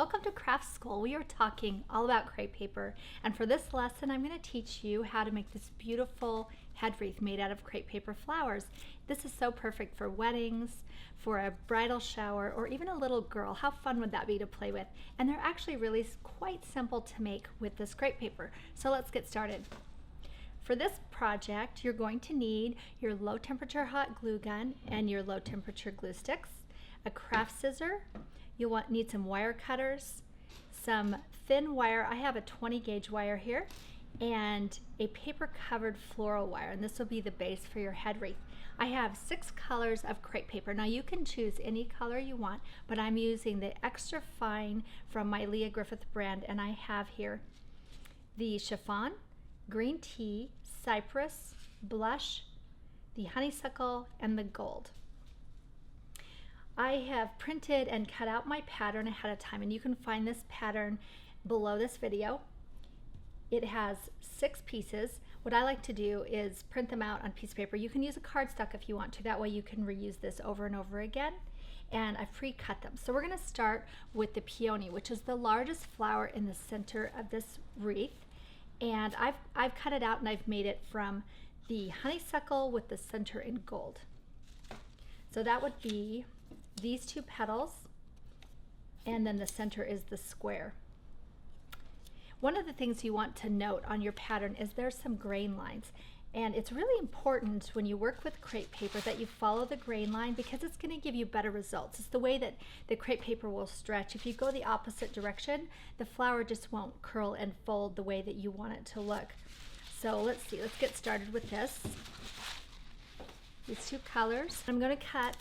Welcome to Craft School. We are talking all about crepe paper, and for this lesson I'm going to teach you how to make this beautiful head wreath made out of crepe paper flowers. This is so perfect for weddings, for a bridal shower, or even a little girl. How fun would that be to play with? And they're actually really quite simple to make with this crepe paper. So let's get started. For this project, you're going to need your low temperature hot glue gun and your low temperature glue sticks, a craft scissor. You'll need some wire cutters, some thin wire. I have a 20 gauge wire here, and a paper covered floral wire, and this will be the base for your head wreath. I have 6 colors of crepe paper. Now you can choose any color you want, but I'm using the extra fine from my Leah Griffith brand, and I have here the chiffon, green tea, cypress, blush, the honeysuckle, and the gold. I have printed and cut out my pattern ahead of time, and you can find this pattern below this video. It has 6 pieces. What I like to do is print them out on a piece of paper. You can use a cardstock if you want to. That way you can reuse this over and over again. And I've pre-cut them. So we're going to start with the peony, which is the largest flower in the center of this wreath. And I've cut it out and I've made it from the honeysuckle with the center in gold. So that would be these 2 petals, and then the center is the square. One of the things you want to note on your pattern is there's some grain lines, and it's really important when you work with crepe paper that you follow the grain line, because it's going to give you better results. It's the way that the crepe paper will stretch. If you go the opposite direction, the flower just won't curl and fold the way that you want it to look. So let's see, let's get started with this. These 2 colors. I'm going to cut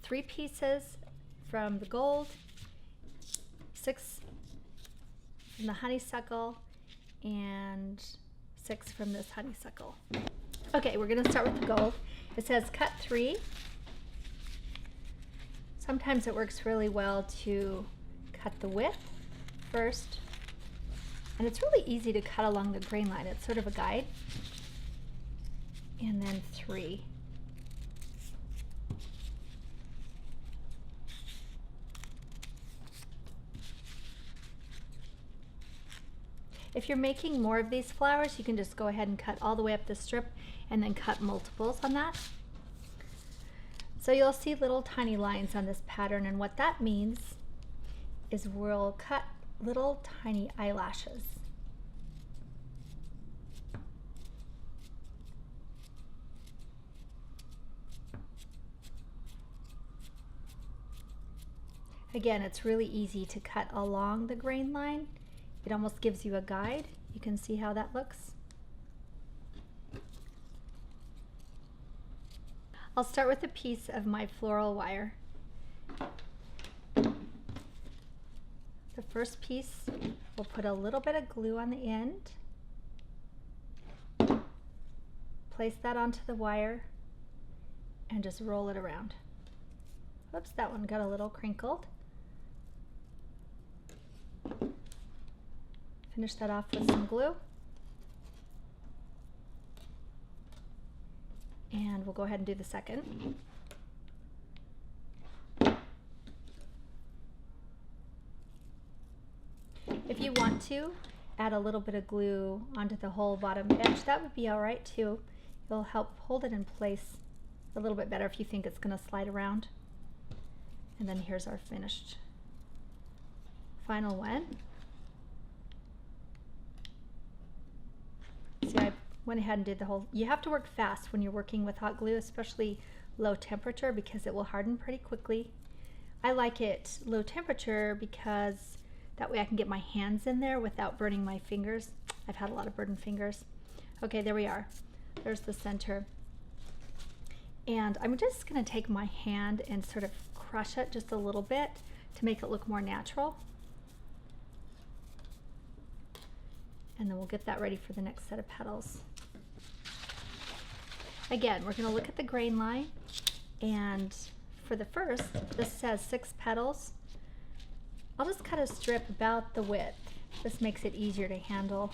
3 pieces from the gold, 6 from the honeysuckle, and 6 from this honeysuckle. Okay, we're going to start with the gold. It says cut 3. Sometimes it works really well to cut the width first, and it's really easy to cut along the grain line. It's sort of a guide. And then 3. If you're making more of these flowers, you can just go ahead and cut all the way up the strip and then cut multiples on that. So you'll see little tiny lines on this pattern, and what that means is we'll cut little tiny eyelashes. Again, it's really easy to cut along the grain line. It almost gives you a guide. You can see how that looks. I'll start with a piece of my floral wire. The first piece, we'll put a little bit of glue on the end. Place that onto the wire and just roll it around. Whoops, that one got a little crinkled. Finish that off with some glue. And we'll go ahead and do the second. If you want to add a little bit of glue onto the whole bottom edge, that would be all right too. It'll help hold it in place a little bit better if you think it's going to slide around. And then here's our finished final one. See, I went ahead and did the whole. You have to work fast when you're working with hot glue, especially low temperature, because it will harden pretty quickly. I like it low temperature because that way I can get my hands in there without burning my fingers. I've had a lot of burned fingers. Okay, there we are. There's the center. And I'm just going to take my hand and sort of crush it just a little bit to make it look more natural. And then we'll get that ready for the next set of petals. Again, we're going to look at the grain line, and for the first, this says 6 petals. I'll just cut a strip about the width. This makes it easier to handle.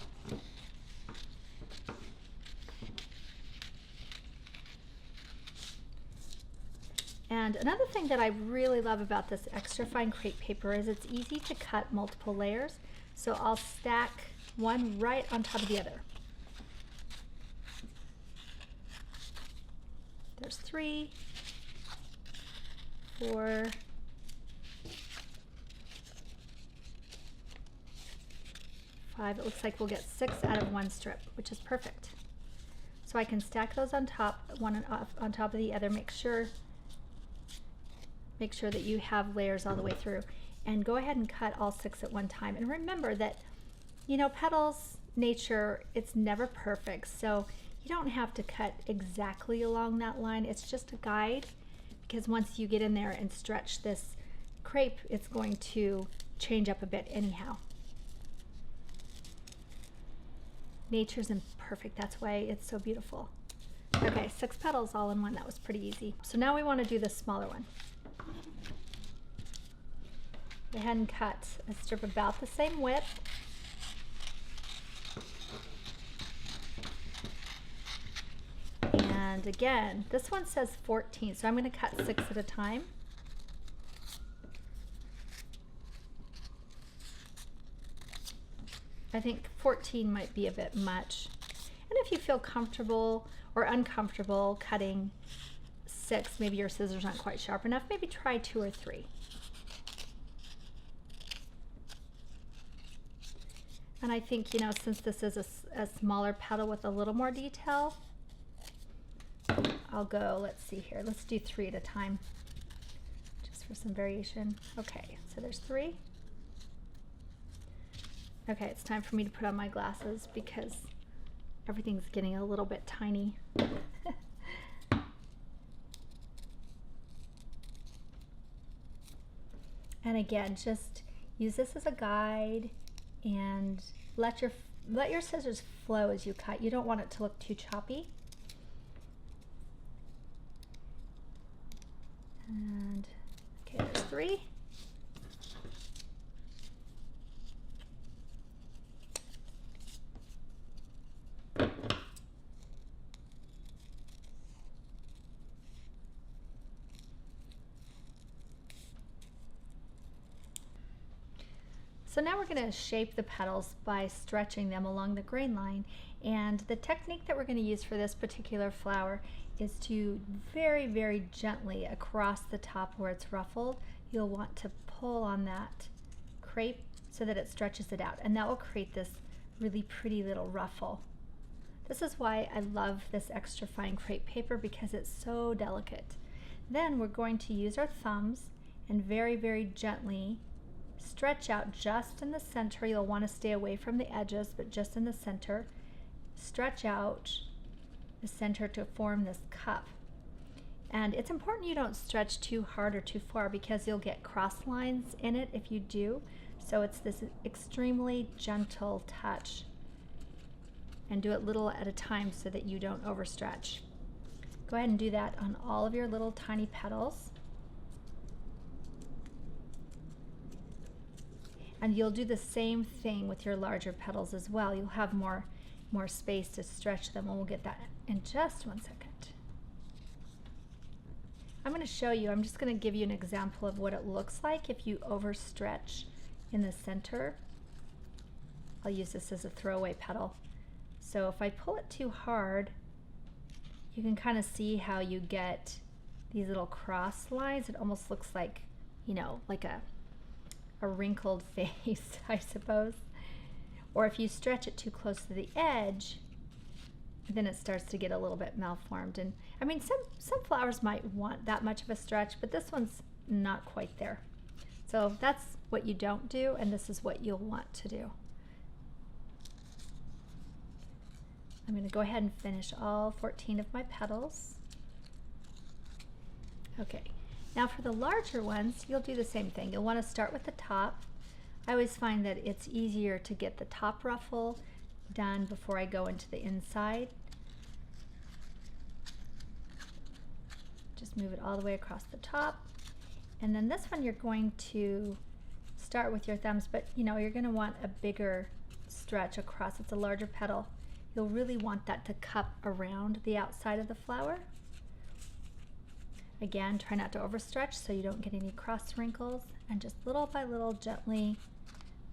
And another thing that I really love about this extra fine crepe paper is it's easy to cut multiple layers. So I'll stack one right on top of the other. There's 3, 4, 5. It looks like we'll get 6 out of one strip, which is perfect. So I can stack those on top, one on top of the other. Make sure that you have layers all the way through, and go ahead and cut all 6 at one time. And remember that, you know, petals, nature, it's never perfect, so you don't have to cut exactly along that line. It's just a guide, because once you get in there and stretch this crepe, it's going to change up a bit anyhow. Nature's imperfect, that's why it's so beautiful. Okay, 6 petals all in one. That was pretty easy. So now we want to do the smaller one. Go ahead and cut a strip about the same width. And again, this one says 14, so I'm going to cut 6 at a time. I think 14 might be a bit much. And if you feel comfortable or uncomfortable cutting 6, maybe your scissors aren't quite sharp enough, maybe try 2 or 3. And I think, you know, since this is a smaller petal with a little more detail, I'll go, let's see here, let's do 3 at a time, just for some variation. Okay, so there's 3. Okay, it's time for me to put on my glasses because everything's getting a little bit tiny. And again, just use this as a guide and let your scissors flow as you cut. You don't want it to look too choppy. And okay, there's 3. So now we're going to shape the petals by stretching them along the grain line, and the technique that we're going to use for this particular flower is to very, very gently across the top where it's ruffled, you'll want to pull on that crepe so that it stretches it out, and that will create this really pretty little ruffle. This is why I love this extra fine crepe paper, because it's so delicate. Then we're going to use our thumbs and very, very gently stretch out just in the center. You'll want to stay away from the edges, but just in the center. Stretch out the center to form this cup. And it's important you don't stretch too hard or too far, because you'll get cross lines in it if you do. So it's this extremely gentle touch. And do it little at a time so that you don't overstretch. Go ahead and do that on all of your little tiny petals. And you'll do the same thing with your larger petals as well. You'll have more space to stretch them, and we'll get that in just 1 second. I'm going to show you, I'm just going to give you an example of what it looks like if you overstretch in the center. I'll use this as a throwaway petal. So if I pull it too hard, you can kind of see how you get these little cross lines. It almost looks like, you know, like a wrinkled face, I suppose. Or if you stretch it too close to the edge, then it starts to get a little bit malformed. And I mean, some flowers might want that much of a stretch, but this one's not quite there. So that's what you don't do, and this is what you'll want to do. I'm going to go ahead and finish all 14 of my petals. Okay. Now for the larger ones, you'll do the same thing. You'll want to start with the top. I always find that it's easier to get the top ruffle done before I go into the inside. Just move it all the way across the top. And then this one you're going to start with your thumbs, but you know, you're going to want a bigger stretch across. It's a larger petal. You'll really want that to cup around the outside of the flower. Again, try not to overstretch so you don't get any cross wrinkles, and just little by little gently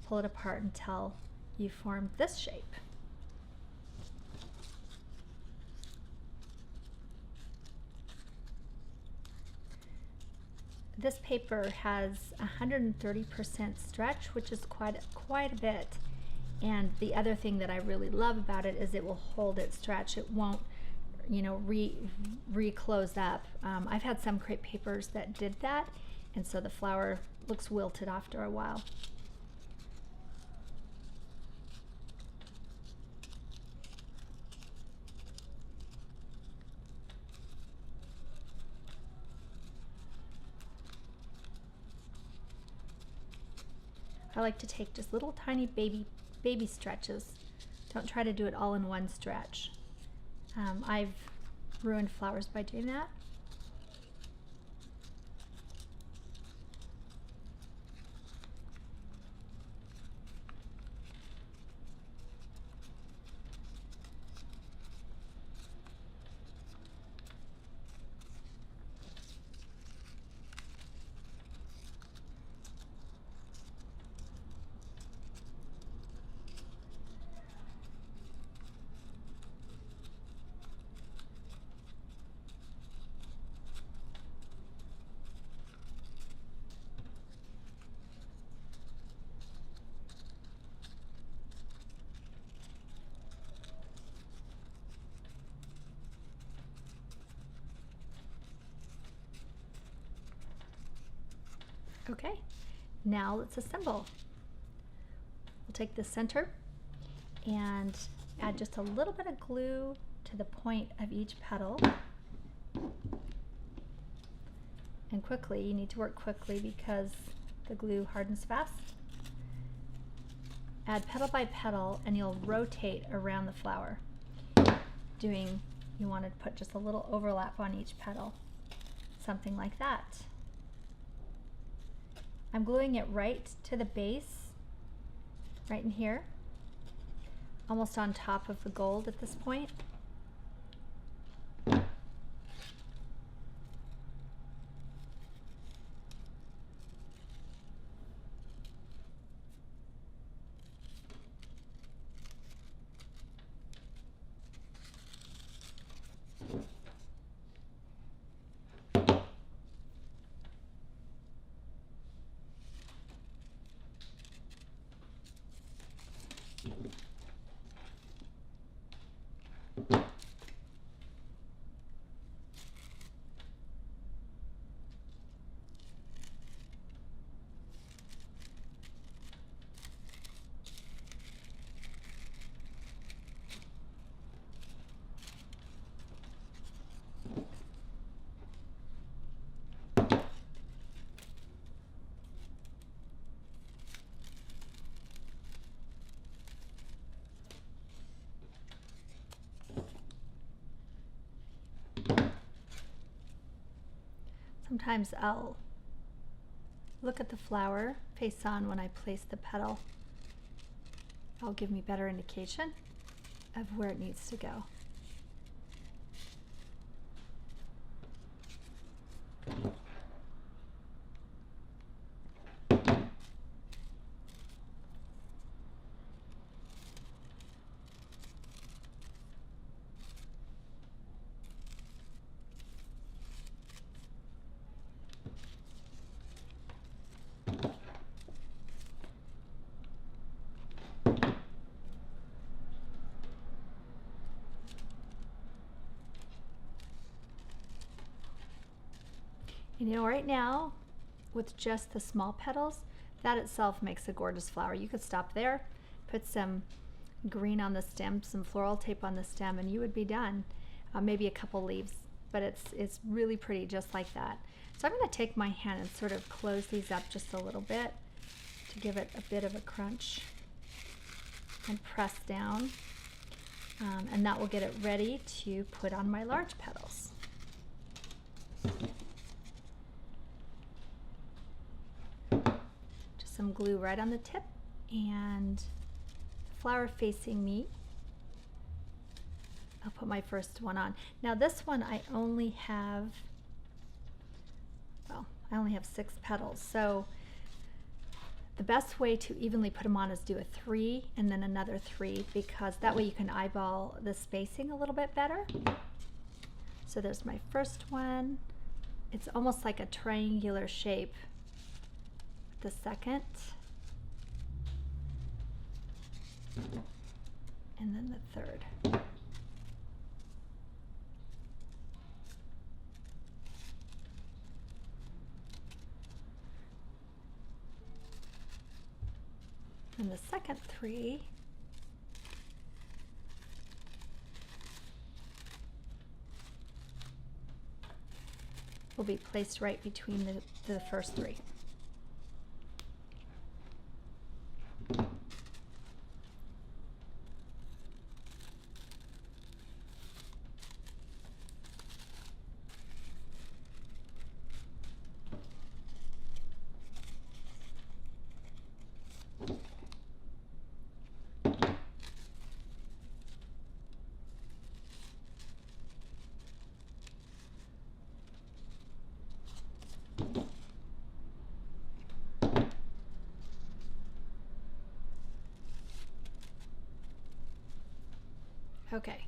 pull it apart until you form this shape. This paper has 130% stretch, which is quite a bit. And the other thing that I really love about it is it will hold its stretch. It won't, you know, re-close up. I've had some crepe papers that did that, and so the flower looks wilted after a while. I like to take just little tiny baby stretches. Don't try to do it all in one stretch. I've ruined flowers by doing that. Okay, now let's assemble. We'll take the center and add just a little bit of glue to the point of each petal. And quickly, you need to work quickly because the glue hardens fast. Add petal by petal and you'll rotate around the flower. You want to put just a little overlap on each petal, something like that. I'm gluing it right to the base, right in here, almost on top of the gold at this point. Sometimes I'll look at the flower face on when I place the petal. That'll give me better indication of where it needs to go. And you know, right now, with just the small petals, that itself makes a gorgeous flower. You could stop there, put some green on the stem, some floral tape on the stem, and you would be done. Maybe a couple leaves, but it's really pretty just like that. So I'm going to take my hand and sort of close these up just a little bit to give it a bit of a crunch and press down. And that will get it ready to put on my large petals. Just some glue right on the tip and the flower facing me. I'll put my first one on. Now this one I only have I only have 6 petals. So the best way to evenly put them on is do a 3 and then another 3, because that way you can eyeball the spacing a little bit better. So there's my first one. It's almost like a triangular shape. The second. And then the third. And the second 3 will be placed right between the first 3. Okay,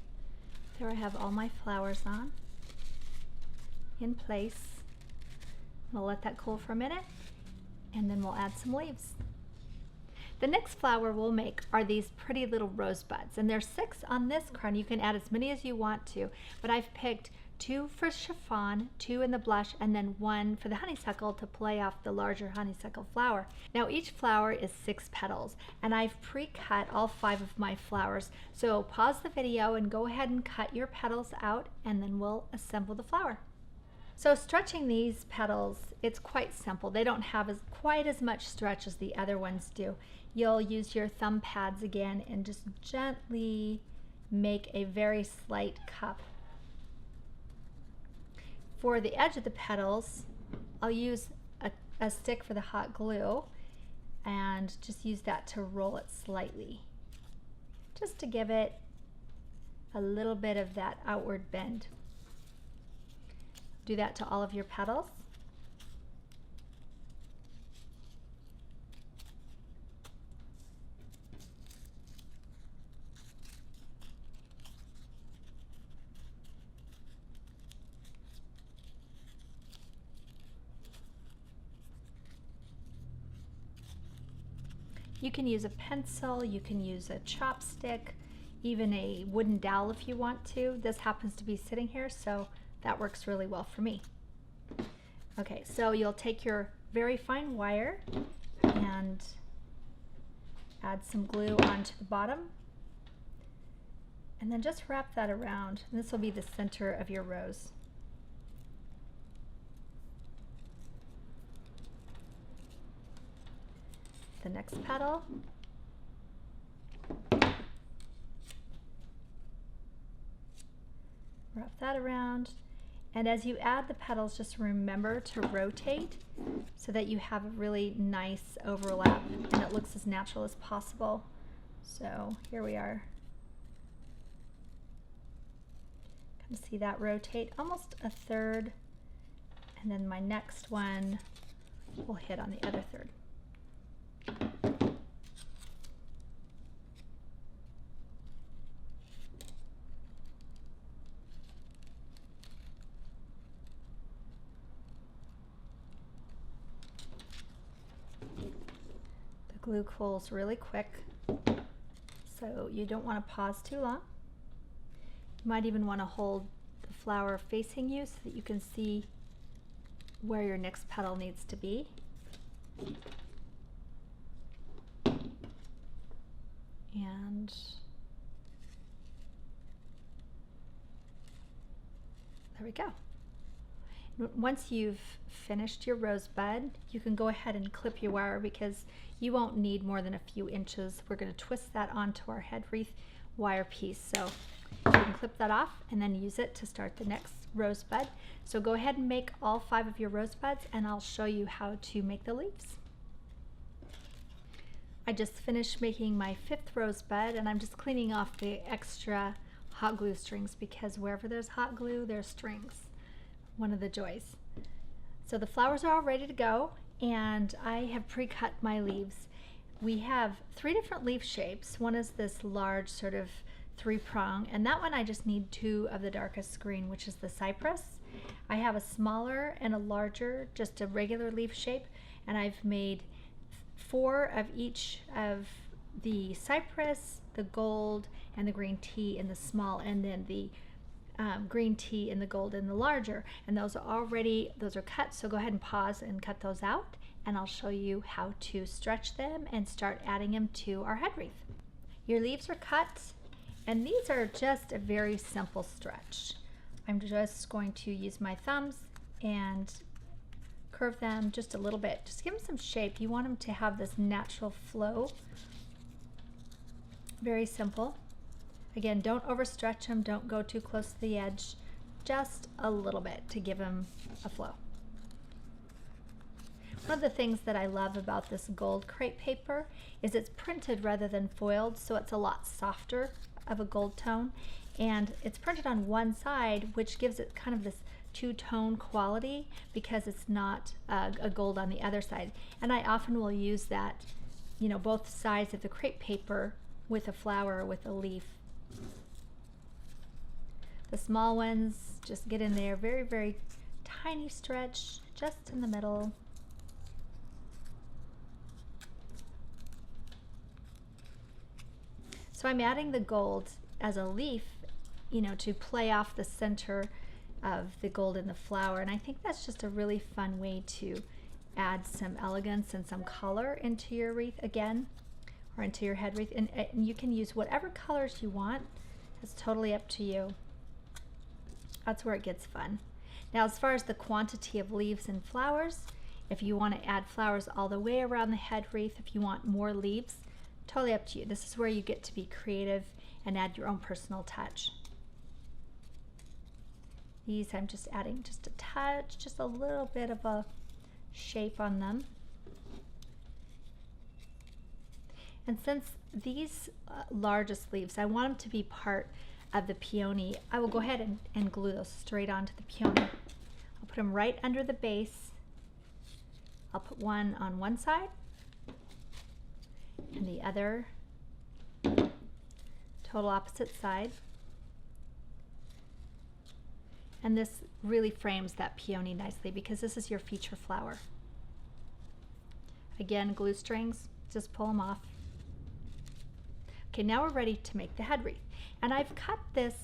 there I have all my flowers on, in place. We'll let that cool for a minute, and then we'll add some leaves. The next flower we'll make are these pretty little rosebuds, and there's 6 on this crown. You can add as many as you want to, but I've picked 2 for chiffon, 2 in the blush, and then 1 for the honeysuckle to play off the larger honeysuckle flower. Now each flower is 6 petals, and I've pre-cut all 5 of my flowers. So pause the video and go ahead and cut your petals out, and then we'll assemble the flower. So stretching these petals, it's quite simple. They don't have quite as much stretch as the other ones do. You'll use your thumb pads again and just gently make a very slight cup. For the edge of the petals, I'll use a stick for the hot glue and just use that to roll it slightly, just to give it a little bit of that outward bend. Do that to all of your petals. You can use a pencil, you can use a chopstick, even a wooden dowel if you want to. This happens to be sitting here, so that works really well for me. Okay, so you'll take your very fine wire and add some glue onto the bottom, and then just wrap that around. And this will be the center of your rose. The next petal. Wrap that around. And as you add the petals, just remember to rotate so that you have a really nice overlap and it looks as natural as possible. So here we are. Kind of see that rotate almost a third, and then my next one will hit on the other third. Glue cools really quick, so you don't want to pause too long. You might even want to hold the flower facing you so that you can see where your next petal needs to be. And there we go. Once you've finished your rosebud, you can go ahead and clip your wire because you won't need more than a few inches. We're going to twist that onto our head wreath wire piece. So you can clip that off and then use it to start the next rosebud. So go ahead and make all 5 of your rosebuds, and I'll show you how to make the leaves. I just finished making my 5th rosebud, and I'm just cleaning off the extra hot glue strings because wherever there's hot glue, there's strings. One of the joys. So the flowers are all ready to go, and I have pre-cut my leaves. We have 3 different leaf shapes. One is this large sort of 3-prong, and that one I just need 2 of the darkest green, which is the cypress. I have a smaller and a larger, just a regular leaf shape, and I've made 4 of each of the cypress, the gold, and the green tea in the small, and then the green tea in the gold in the larger. And those are cut, so go ahead and pause and cut those out, and I'll show you how to stretch them and start adding them to our head wreath. Your leaves are cut, and these are just a very simple stretch. I'm just going to use my thumbs and curve them just a little bit. Just give them some shape. You want them to have this natural flow. Very simple. Again, don't overstretch them. Don't go too close to the edge. Just a little bit to give them a flow. One of the things that I love about this gold crepe paper is it's printed rather than foiled, so it's a lot softer of a gold tone, and it's printed on one side, which gives it kind of this two-tone quality because it's not a gold on the other side. And I often will use that, you know, both sides of the crepe paper with a flower or with a leaf. The small ones just get in there, very, very tiny stretch just in the middle. So I'm adding the gold as a leaf, you know, to play off the center of the gold in the flower. And I think that's just a really fun way to add some elegance and some color into your wreath again, or into your head wreath. And you can use whatever colors you want. It's totally up to you. That's where it gets fun. Now, as far as the quantity of leaves and flowers, if you want to add flowers all the way around the head wreath, if you want more leaves, totally up to you. This is where you get to be creative and add your own personal touch. These I'm just adding just a touch, just a little bit of a shape on them. And since these largest leaves, I want them to be part of the peony, I will go ahead and glue those straight onto the peony. I'll put them right under the base. I'll put one on one side and the other total opposite side. And this really frames that peony nicely because this is your feature flower. Again, glue strings, just pull them off. Okay, now we're ready to make the head wreath. And I've cut this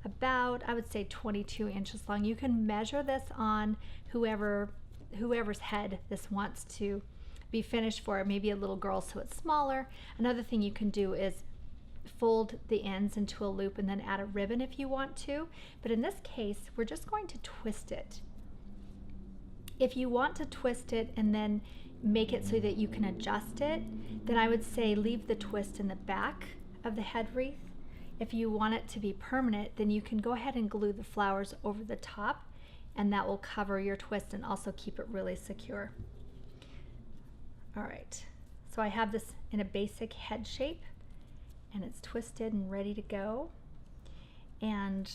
about, I would say 22 inches long. You can measure this on whoever's head this wants to be finished for, maybe a little girl so it's smaller. Another thing you can do is fold the ends into a loop and then add a ribbon if you want to. But in this case, we're just going to twist it. If you want to twist it and then make it so that you can adjust it, then I would say leave the twist in the back of the head wreath. If you want it to be permanent, then you can go ahead and glue the flowers over the top, and that will cover your twist and also keep it really secure. All right, so I have this in a basic head shape, and it's twisted and ready to go. And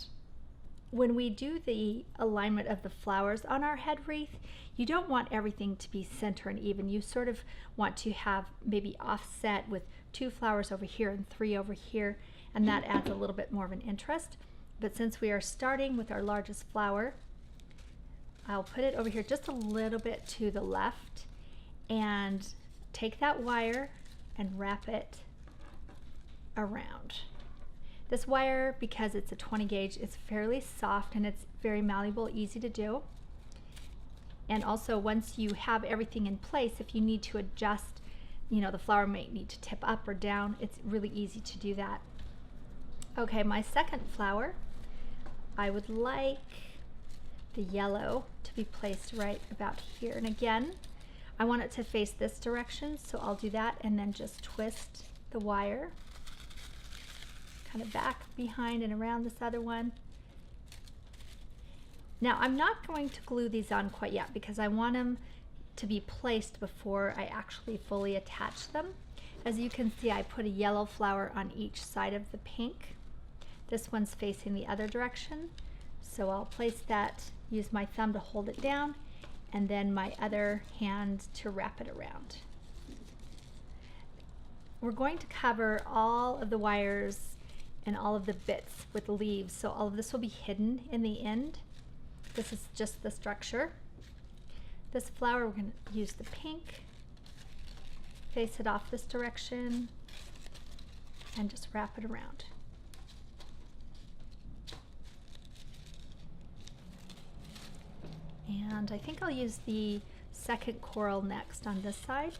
when we do the alignment of the flowers on our head wreath, you don't want everything to be center and even. You sort of want to have maybe offset with 2 flowers over here and 3 over here, and that adds a little bit more of an interest. But since we are starting with our largest flower, I'll put it over here just a little bit to the left and take that wire and wrap it around. This wire, because it's a 20 gauge, it's fairly soft and it's very malleable, easy to do. And also, once you have everything in place, if you need to adjust, you know, the flower may need to tip up or down, it's really easy to do that. Okay, my second flower, I would like the yellow to be placed right about here. And again, I want it to face this direction, so I'll do that and then just twist the wire kind of back, behind, and around this other one. Now, I'm not going to glue these on quite yet because I want them to be placed before I actually fully attach them. As you can see, I put a yellow flower on each side of the pink. This one's facing the other direction, so I'll place that, use my thumb to hold it down, and then my other hand to wrap it around. We're going to cover all of the wires and all of the bits with leaves, so all of this will be hidden in the end. This is just the structure. This flower, we're going to use the pink, face it off this direction, and just wrap it around. And I think I'll use the second coral next on this side.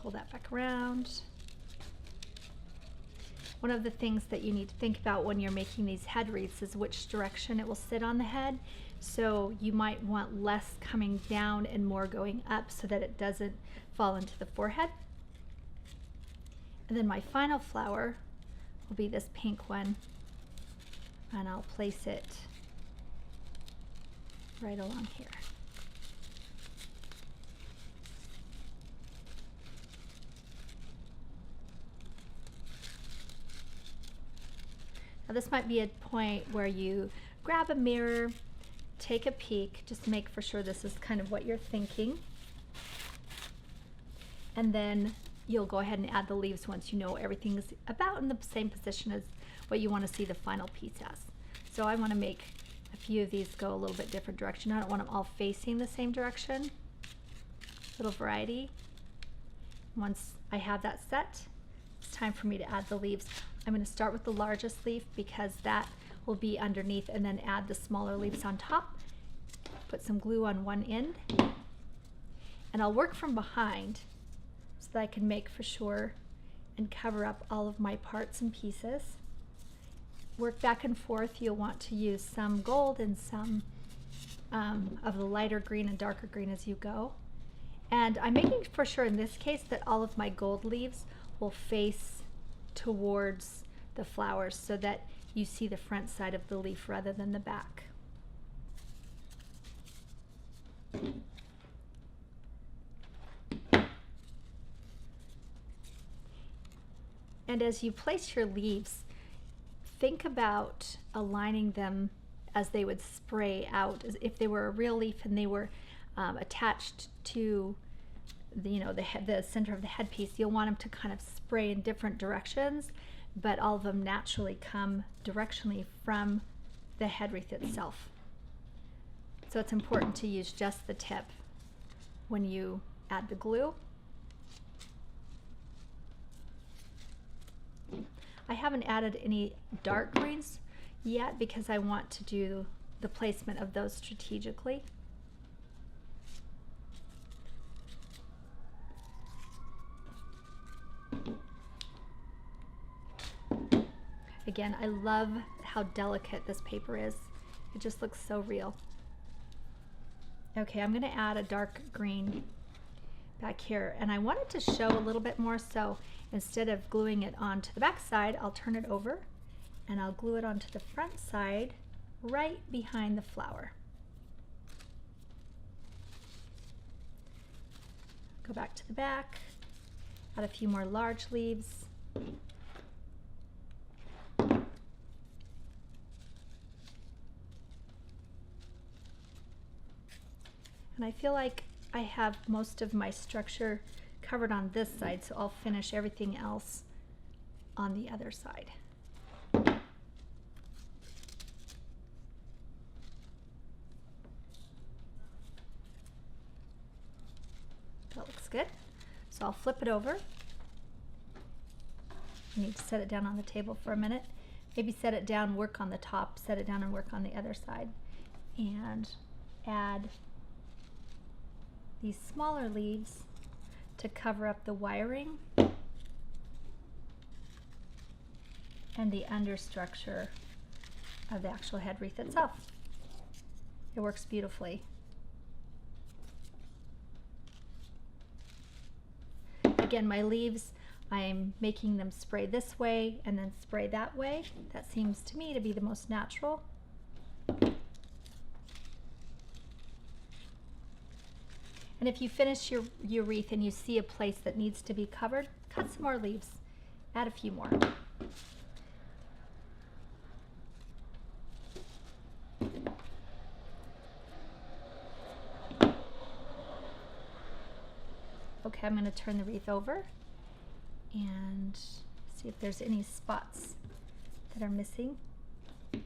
Pull that back around. One of the things that you need to think about when you're making these head wreaths is which direction it will sit on the head. So you might want less coming down and more going up so that it doesn't fall into the forehead. And then my final flower will be this pink one, and I'll place it right along here. Now this might be a point where you grab a mirror, take a peek, just make for sure this is kind of what you're thinking. And then you'll go ahead and add the leaves once you know everything is about in the same position as what you want to see the final piece as. So I want to make a few of these go a little bit different direction. I don't want them all facing the same direction. Little variety. Once I have that set, it's time for me to add the leaves. I'm going to start with the largest leaf because that will be underneath, and then add the smaller leaves on top. Put some glue on one end, and I'll work from behind so that I can make for sure and cover up all of my parts and pieces. Work back and forth. You'll want to use some gold and some of the lighter green and darker green as you go. And I'm making for sure in this case that all of my gold leaves will face towards the flowers so that you see the front side of the leaf rather than the back. And as you place your leaves, think about aligning them as they would spray out. As if they were a real leaf and they were attached to the center of the headpiece, you'll want them to kind of spray in different directions, but all of them naturally come directionally from the head wreath itself. So it's important to use just the tip when you add the glue. I haven't added any dark greens yet because I want to do the placement of those strategically. Again, I love how delicate this paper is. It just looks so real. Okay, I'm going to add a dark green back here, and I wanted to show a little bit more, so instead of gluing it onto the back side, I'll turn it over and I'll glue it onto the front side right behind the flower. Go back to the back, add a few more large leaves. And I feel like I have most of my structure covered on this side, so I'll finish everything else on the other side. That looks good. So I'll flip it over. I need to set it down on the table for a minute. Maybe set it down, work on the top, set it down and work on the other side. And add these smaller leaves to cover up the wiring and the understructure of the actual head wreath itself. It works beautifully. Again, my leaves, I'm making them spray this way and then spray that way. That seems to me to be the most natural. And if you finish your wreath and you see a place that needs to be covered, cut some more leaves. Add a few more. Okay, I'm going to turn the wreath over and see if there's any spots that are missing. This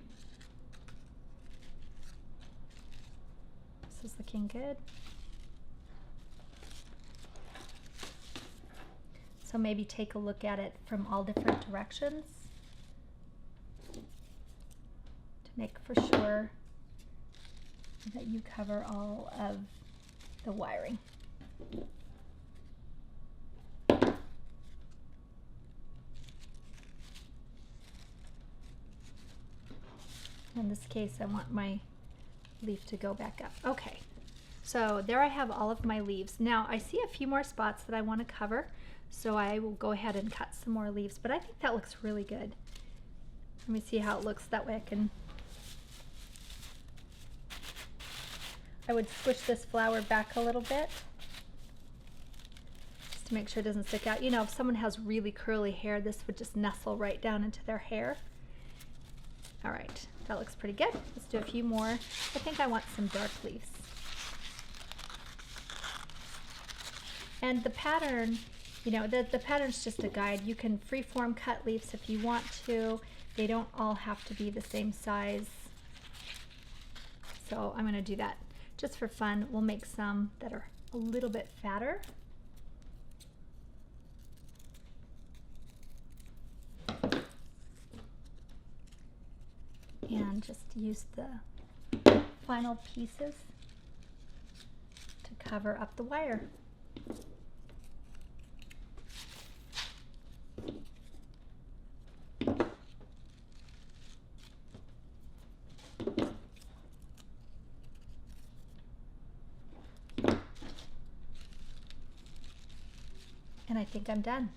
is looking good. So maybe take a look at it from all different directions to make for sure that you cover all of the wiring. In this case, I want my leaf to go back up. Okay, so there I have all of my leaves. Now I see a few more spots that I want to cover, so I will go ahead and cut some more leaves, but I think that looks really good. Let me see how it looks. That way I would squish this flower back a little bit just to make sure it doesn't stick out. You know, if someone has really curly hair, this would just nestle right down into their hair. All right, that looks pretty good. Let's do a few more. I think I want some dark leaves. And the pattern, you know, the pattern's just a guide. You can freeform cut leaves if you want to. They don't all have to be the same size. So I'm gonna do that just for fun. We'll make some that are a little bit fatter. And just use the final pieces to cover up the wire. And I think I'm done.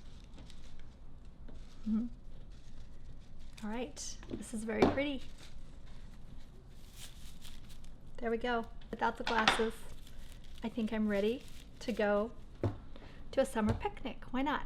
All right, this is very pretty. There we go. Without the glasses, I think I'm ready to go to a summer picnic. Why not?